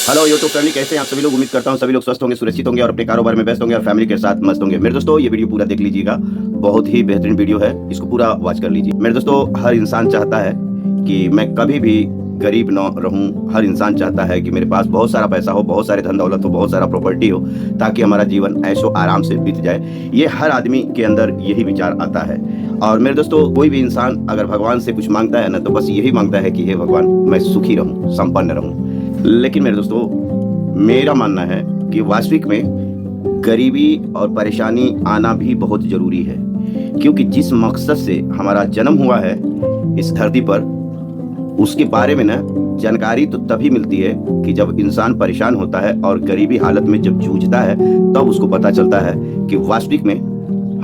Hello YouTube family, कैसे हैं आप सभी लोग। उम्मीद करता हूं सभी लोग स्वस्थ होंगे, सुरक्षित होंगे और अपने कारोबार में व्यस्त होंगे और फैमिली के साथ मस्त होंगे। मेरे दोस्तों, ये वीडियो पूरा देख लीजिएगा, बहुत ही बेहतरीन वीडियो है, इसको पूरा वॉच कर लीजिए। मेरे दोस्तों, हर इंसान चाहता है कि मैं कभी भी गरीब न रहूं। हर इंसान चाहता है कि मेरे पास बहुत सारा पैसा हो, बहुत सारे धन दौलत हो, बहुत सारा प्रॉपर्टी हो, ताकि हमारा जीवन ऐशो आराम से बीत जाए। ये हर आदमी के अंदर यही विचार आता है। और मेरे दोस्तों, कोई भी इंसान अगर भगवान से कुछ मांगता है ना, तो बस यही मांगता है कि हे भगवान, मैं सुखी रहूं, संपन्न रहूं। लेकिन मेरे दोस्तों, मेरा मानना है कि वास्तविक में गरीबी और परेशानी आना भी बहुत जरूरी है, क्योंकि जिस मकसद से हमारा जन्म हुआ है इस धरती पर, उसके बारे में ना जानकारी तो तभी मिलती है कि जब इंसान परेशान होता है और गरीबी हालत में जब जूझता है, तब उसको पता चलता है कि वास्तविक में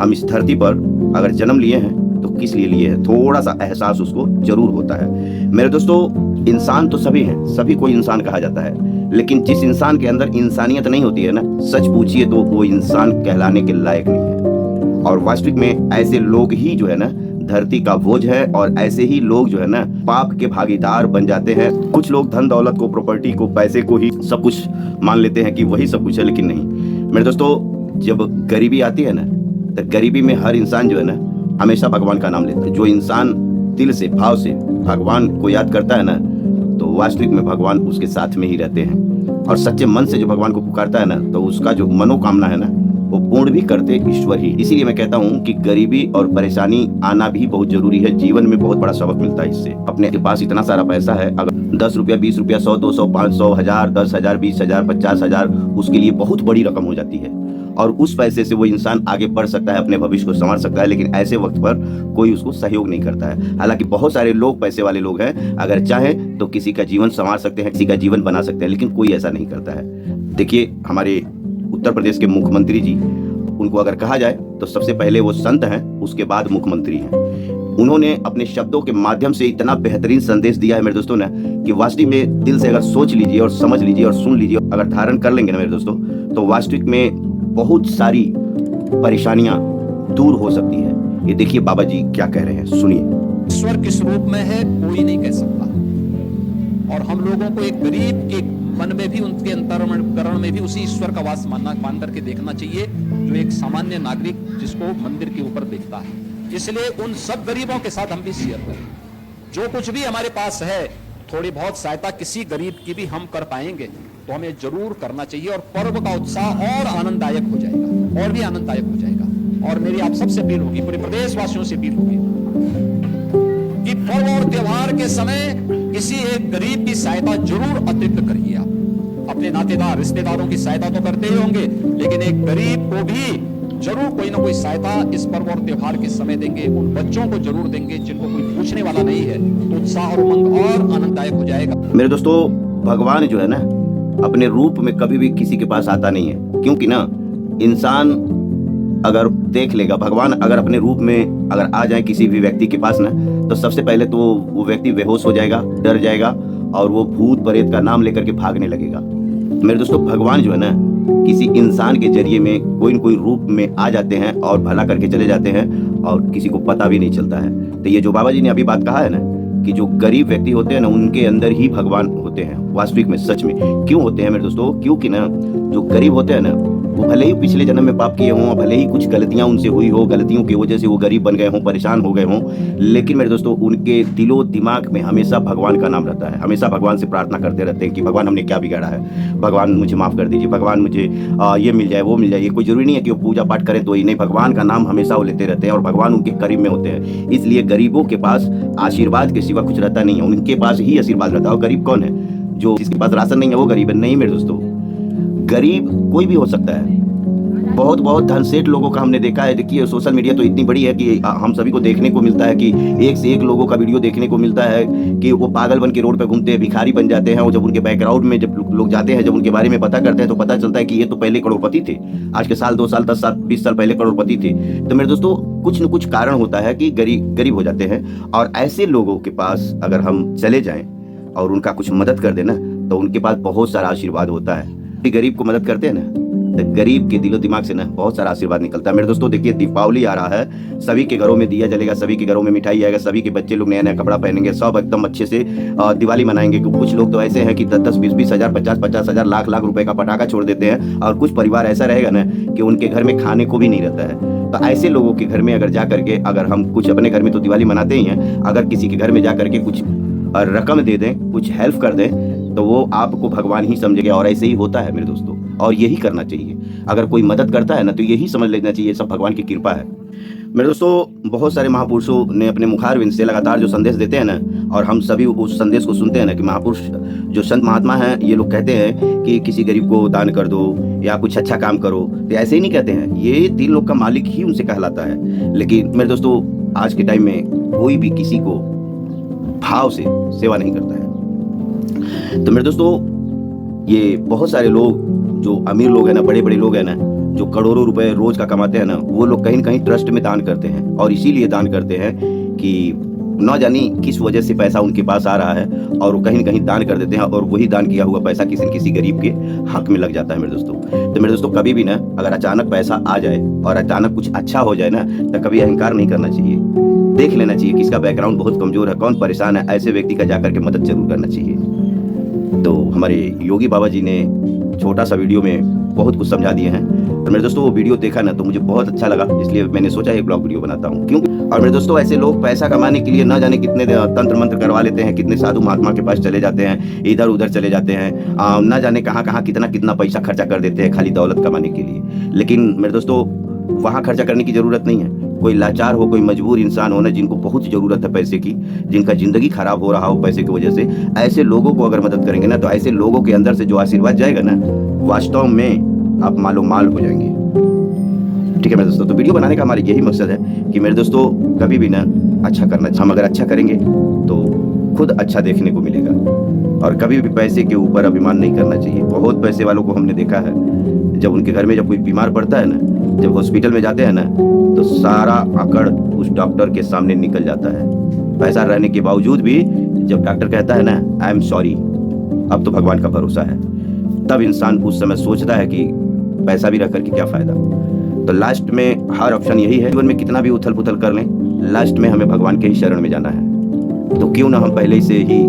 हम इस धरती पर अगर जन्म लिए हैं तो किस लिए लिए हैं। थोड़ा सा एहसास उसको जरूर होता है। मेरे दोस्तों, इंसान तो सभी हैं, सभी को इंसान कहा जाता है, लेकिन जिस इंसान के अंदर इंसानियत नहीं होती है ना, सच पूछिए तो वो इंसान कहलाने के लायक नहीं है। और वास्तविक में ऐसे लोग ही जो है ना धरती का बोझ है, और ऐसे ही लोग जो है ना पाप के भागीदार बन जाते हैं। कुछ लोग धन दौलत को, प्रॉपर्टी को, पैसे को ही सब कुछ मान लेते हैं कि वही सब कुछ है, लेकिन नहीं। मेरे दोस्तों, जब गरीबी आती है ना, तो गरीबी में हर इंसान जो है ना हमेशा भगवान का नाम लेता है। जो इंसान दिल से, भाव से भगवान को याद करता है ना, तो वास्तविक में भगवान उसके साथ में ही रहते हैं। और सच्चे मन से जो भगवान को पुकारता है ना, तो उसका जो मनोकामना है ना, वो पूर्ण भी करते ईश्वर ही। इसीलिए मैं कहता हूँ कि गरीबी और परेशानी आना भी बहुत जरूरी है। जीवन में बहुत बड़ा सबक मिलता है इससे। अपने के पास इतना सारा पैसा है, अगर 10 रुपया, 20 रुपया, 100, 200, 500, 1000, 10,000, 20,000, 50,000, उसके लिए बहुत बड़ी रकम हो जाती है। और उस पैसे से वो इंसान आगे बढ़ सकता है, अपने भविष्य को संवार सकता है। लेकिन ऐसे वक्त पर कोई उसको सहयोग नहीं करता है। हालांकि बहुत सारे लोग, पैसे वाले लोग हैं, अगर चाहें तो किसी का जीवन संवार सकते हैं, किसी का जीवन बना सकते हैं, लेकिन कोई ऐसा नहीं करता है। देखिए, हमारे उत्तर प्रदेश के मुख्यमंत्री जी, उनको अगर कहा जाए तो सबसे पहले वो संत हैं, उसके बाद मुख्यमंत्री हैं। उन्होंने अपने शब्दों के माध्यम से इतना बेहतरीन संदेश दिया है मेरे दोस्तों ने, कि वास्तविक में दिल से अगर सोच लीजिए और समझ लीजिए और सुन लीजिए, अगर धारण कर लेंगे ना मेरे दोस्तों, तो वास्तविक में बहुत सारी परेशानियां दूर हो सकती है। ये देखिए बाबा जी क्या कह रहे हैं, सुनिए। ईश्वर किस रूप में है कोई नहीं कह सकता, और हम लोगों को एक गरीब के मन में भी, उनके अंतःकरण में भी उसी ईश्वर का वास मान करके देखना चाहिए, जो एक सामान्य नागरिक जिसको मंदिर के ऊपर देखता है। इसलिए उन सब गरीबों के साथ हम भी शेयर करें। जो कुछ भी हमारे पास है, थोड़ी बहुत सहायता किसी गरीब की भी हम कर पाएंगे तो हमें जरूर करना चाहिए, और पर्व का उत्साह और आनंददायक हो जाएगा, और भी आनंददायक हो जाएगा। और मेरी आप सबसे अपील होगी, पूरे प्रदेशवासियों से अपील होगी कि पर्व और त्योहार के समय किसी एक गरीब की सहायता जरूर अतिरिक्त करिए। आप अपने नातेदार, रिश्तेदारों की सहायता तो करते ही होंगे, लेकिन एक गरीब को भी जरूर कोई ना कोई सहायता इस पर्व और त्योहार के समय देंगे। उन बच्चों को जरूर देंगे जिनको कोई पूछने वाला नहीं है, तो उत्साह और उमंग और आनंददायक हो जाएगा। मेरे दोस्तों, भगवान जो है ना अपने रूप में कभी भी किसी के पास आता नहीं है, क्योंकि ना इंसान अगर देख लेगा, भगवान अगर अपने रूप में अगर आ जाए किसी भी व्यक्ति के पास ना, तो सबसे पहले तो वो व्यक्ति बेहोश हो जाएगा, डर जाएगा, और वो भूत प्रेत का नाम लेकर के भागने लगेगा। मेरे दोस्तों, भगवान जो है ना किसी इंसान के जरिए में कोई न कोई रूप में आ जाते हैं और भला करके चले जाते हैं, और किसी को पता भी नहीं चलता है। तो ये जो बाबा जी ने अभी बात कहा है ना, कि जो गरीब व्यक्ति होते हैं ना, उनके अंदर ही भगवान होते हैं। वास्तविक में, सच में क्यों होते हैं मेरे दोस्तों? क्योंकि ना जो गरीब होते हैं ना, वो भले ही पिछले जन्म में पाप किए हों, भले ही कुछ गलतियां उनसे हुई हो, गलतियों की वजह से वो गरीब बन गए हों, परेशान हो गए हों, लेकिन मेरे दोस्तों उनके दिलो दिमाग में हमेशा भगवान का नाम रहता है। हमेशा भगवान से प्रार्थना करते रहते हैं कि भगवान हमने क्या बिगाड़ा है, भगवान मुझे माफ़ कर दीजिए, भगवान मुझे ये मिल जाए, वो मिल जाए। ये कोई जरूरी नहीं है कि वो पूजा पाठ करें तो ही, नहीं, भगवान का नाम हमेशा वो लेते रहते हैं, और भगवान उनके करीब में होते हैं। इसलिए गरीबों के पास आशीर्वाद के सिवा कुछ रहता नहीं है, उनके पास ही आशीर्वाद रहता है। और गरीब कौन है? जो जिसके पास राशन नहीं है वो गरीब है? नहीं मेरे दोस्तों, गरीब कोई भी हो सकता है। बहुत बहुत धनसेठ लोगों का हमने देखा है। देखिए, सोशल मीडिया तो इतनी बड़ी है कि हम सभी को देखने को मिलता है कि एक से एक लोगों का वीडियो देखने को मिलता है कि वो पागल बन के रोड पे घूमते हैं, भिखारी बन जाते हैं। और जब उनके बैकग्राउंड में जब लोग जाते हैं, जब उनके बारे में पता करते हैं, तो पता चलता है कि ये तो पहले करोड़पति थे, आज के साल, 2 साल, 10 साल, 20 साल पहले करोड़पति थे। तो मेरे दोस्तों, कुछ न कुछ कारण होता है कि गरीब हो जाते हैं। और ऐसे लोगों के पास अगर हम चले जाएं और उनका कुछ मदद कर देना, तो उनके पास बहुत सारा आशीर्वाद होता है। गरीब को मदद करते हैं ना, तो गरीब के दिलो दिमाग से ना बहुत सारा आशीर्वाद निकलता है। मेरे दोस्तों देखिए, दीपावली आ रहा है, सभी के घरों में दिया जलेगा, सभी के घरों में मिठाई आएगा, सभी के बच्चे लोग नया नया कपड़ा पहनेंगे, सब एकदम अच्छे से दिवाली मनाएंगे। कुछ लोग तो ऐसे हैं कि 10-10, 20-20 हज़ार, 50-50 हज़ार, लाख रुपए का पटाखा छोड़ देते हैं। और कुछ परिवार ऐसा रहेगा ना कि उनके घर में खाने को भी नहीं रहता है। तो ऐसे लोगों के घर में अगर जा करके, अगर हम कुछ अपने घर में तो दिवाली मनाते ही हैं, अगर किसी के घर में जा करके कुछ रकम दे दें, कुछ हेल्प कर दें, तो वो आपको भगवान ही समझेगा। और ऐसे ही होता है मेरे दोस्तों, और यही करना चाहिए। अगर कोई मदद करता है ना तो यही समझ लेना चाहिए सब भगवान की कृपा है। मेरे दोस्तों बहुत सारे महापुरुषों ने अपने मुखारविंद से लगातार जो संदेश देते हैं ना, और हम सभी उस संदेश को सुनते हैं ना, कि महापुरुष जो संत महात्मा हैं ये लोग कहते हैं कि किसी गरीब को दान कर दो या कुछ अच्छा काम करो, तो ऐसे ही नहीं कहते हैं। ये 3 लोग का मालिक ही उनसे कहलाता है। लेकिन मेरे दोस्तों आज के टाइम में कोई भी किसी को भाव से सेवा नहीं करता है। तो मेरे दोस्तों ये बहुत सारे लोग जो अमीर लोग हैं ना, बड़े बड़े लोग हैं ना, जो करोड़ों रुपए रोज का कमाते हैं ना, वो लोग कहीं न कहीं ट्रस्ट में दान करते हैं। और इसीलिए दान करते हैं कि न जानी किस वजह से पैसा उनके पास आ रहा है, और वो कहीं न कहीं दान कर देते हैं, और वही दान किया हुआ पैसा किसी न किसी गरीब के हक में लग जाता है मेरे दोस्तों। तो मेरे दोस्तों कभी भी ना अगर अचानक पैसा आ जाए और अचानक कुछ अच्छा हो जाए ना, तो कभी अहंकार नहीं करना चाहिए। देख लेना चाहिए किसका बैकग्राउंड बहुत कमजोर है, कौन परेशान है, ऐसे व्यक्ति का जाकर के मदद जरूर करना चाहिए। तो हमारे योगी बाबा जी ने छोटा सा वीडियो में बहुत कुछ समझा दिए हैं। और मेरे दोस्तों वो वीडियो देखा ना तो मुझे बहुत अच्छा लगा, इसलिए मैंने सोचा एक ब्लॉग वीडियो बनाता हूँ। क्यों? और मेरे दोस्तों ऐसे लोग पैसा कमाने के लिए न जाने कितने तंत्र मंत्र करवा लेते हैं, कितने साधु महात्मा के पास चले जाते हैं, इधर उधर चले जाते हैं, न जाने कहाँ कहाँ कितना कितना पैसा खर्चा कर देते हैं खाली दौलत कमाने के लिए। लेकिन मेरे दोस्तों वहाँ खर्चा करने की जरूरत नहीं है। कोई लाचार हो, कोई मजबूर इंसान हो ना, जिनको बहुत जरूरत है पैसे की, जिनका जिंदगी खराब हो रहा हो पैसे की वजह से, ऐसे लोगों को अगर मदद करेंगे ना, तो ऐसे लोगों के अंदर से जो आशीर्वाद जाएगा ना, वास्तव में आप मालो माल हो जाएंगे। ठीक है मेरे दोस्तों, तो वीडियो बनाने का हमारा यही मकसद है कि मेरे दोस्तों कभी भी ना अच्छा करना, हम अगर अच्छा करेंगे तो खुद अच्छा देखने को मिलेगा। और कभी भी पैसे के ऊपर अभिमान नहीं करना चाहिए। बहुत पैसे वालों को हमने देखा है, जब उनके घर में जब कोई बीमार पड़ता है ना, जब हॉस्पिटल में जाते हैं ना, तो सारा अकड़ उस डॉक्टर के सामने निकल जाता है। पैसा रहने के बावजूद भी जब डॉक्टर कहता है ना आई एम सॉरी, अब तो भगवान का भरोसा है, तब इंसान उस समय सोचता है कि पैसा भी रख करके क्या फायदा। तो लास्ट में हर ऑप्शन यही है, जीवन में कितना भी उथल पुथल कर लें, लास्ट में हमें भगवान के ही शरण में जाना है। तो क्यों ना हम पहले से ही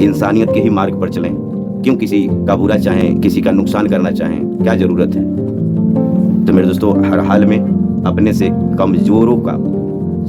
इंसानियत के ही मार्ग पर चलें, क्यों किसी का बुरा चाहें, किसी का नुकसान करना चाहें, क्या जरूरत है। तो मेरे दोस्तों हर हाल में अपने से कमजोरों का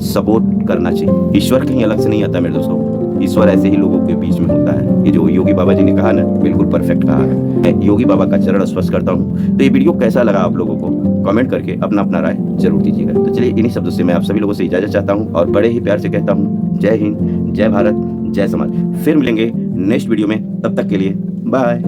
सपोर्ट करना चाहिए। ईश्वर कहीं अलग से नहीं आता मेरे दोस्तों, ईश्वर ऐसे ही लोगों के बीच में होता है। ये जो योगी बाबा जी ने कहा ना, बिल्कुल परफेक्ट कहा है। मैं योगी बाबा का चरण स्पर्श करता हूँ। तो ये वीडियो कैसा लगा आप लोगों को, कमेंट करके अपना अपना राय जरूर दीजिएगा। तो चलिए इन्हीं शब्दों से मैं आप सभी लोगों से इजाजत चाहता हूँ, और बड़े ही प्यार से कहता हूँ जय हिंद, जय भारत, जय समाज। फिर मिलेंगे नेक्स्ट वीडियो में, तब तक के लिए बाय।